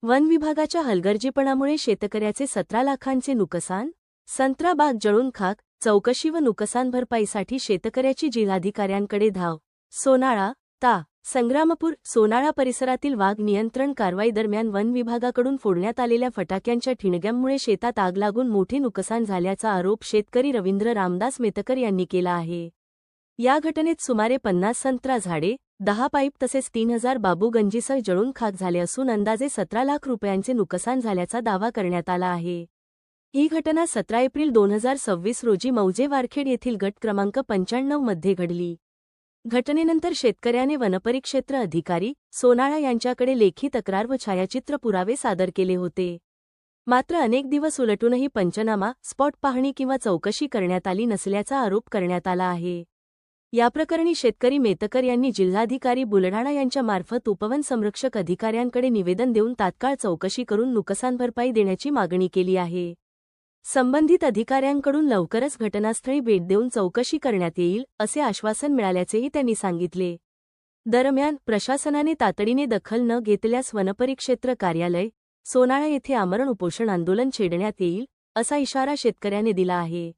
One विभागाच्या हलगर्जीपणामुळे शेतकऱ्याचे 17 लाखांचे नुकसान, संत्रा बाग जळून खाक, चौकशी व नुकसान भरपाईसाठी शेतकऱ्याची जिल्हाधिकाऱ्यांकडे धाव. सोनाळा, ता. संग्रामपूर, सोनाळा परिसरातील वाघ नियंत्रण कारवाई दरम्यान वन विभागाकडून फोडण्यात आलेल्या फटाक्यांच्या ठिणग्यांमुळे शेतात आग लागून मोठे नुकसान झाल्याचा आरोप शेतकरी रवींद्र रामदास मेतकर यांनी केला आहे. या घटनेत सुमारे 50 संत्रा झाडे, 10 पाईप तसेच 3000 बाबूगंजीसह जळून खाक झाले असून अंदाजे 17 लाख रुपयांचे नुकसान झाल्याचा दावा करण्यात आला आहे. ही घटना 17 एप्रिल 2026 रोजी मौजे वारखेड येथील गट क्रमांक 95 मध्ये घडली. घटनेनंतर शेतकऱ्याने वनपरिक्षेत्र अधिकारी, सोनाळा यांच्याकडे लेखी तक्रार व छायाचित्र पुरावे सादर केले होते. मात्र अनेक दिवस उलटूनही पंचनामा, स्पॉट पाहणी किंवा चौकशी करण्यात आली नसल्याचा आरोप करण्यात आला आहे. याप्रकरणी शेतकरी मेतकर यांनी जिल्हाधिकारी बुलढाणा यांच्यामार्फत उपवन संरक्षक अधिकाऱ्यांकडे निवेदन देऊन तात्काळ चौकशी करून नुकसान भरपाई देण्याची मागणी केली आहे. संबंधित अधिकाऱ्यांकडून लवकरच घटनास्थळी भेट देऊन चौकशी करण्यात येईल, असे आश्वासन मिळाल्याचेही त्यांनी सांगितले. दरम्यान, प्रशासनाने तातडीने दखल न घेतल्यास वनपरिक्षेत्र कार्यालय, सोनाळा येथे आमरण उपोषण आंदोलन छेडण्यात येईल, असा इशारा शेतकऱ्याने दिला आहे.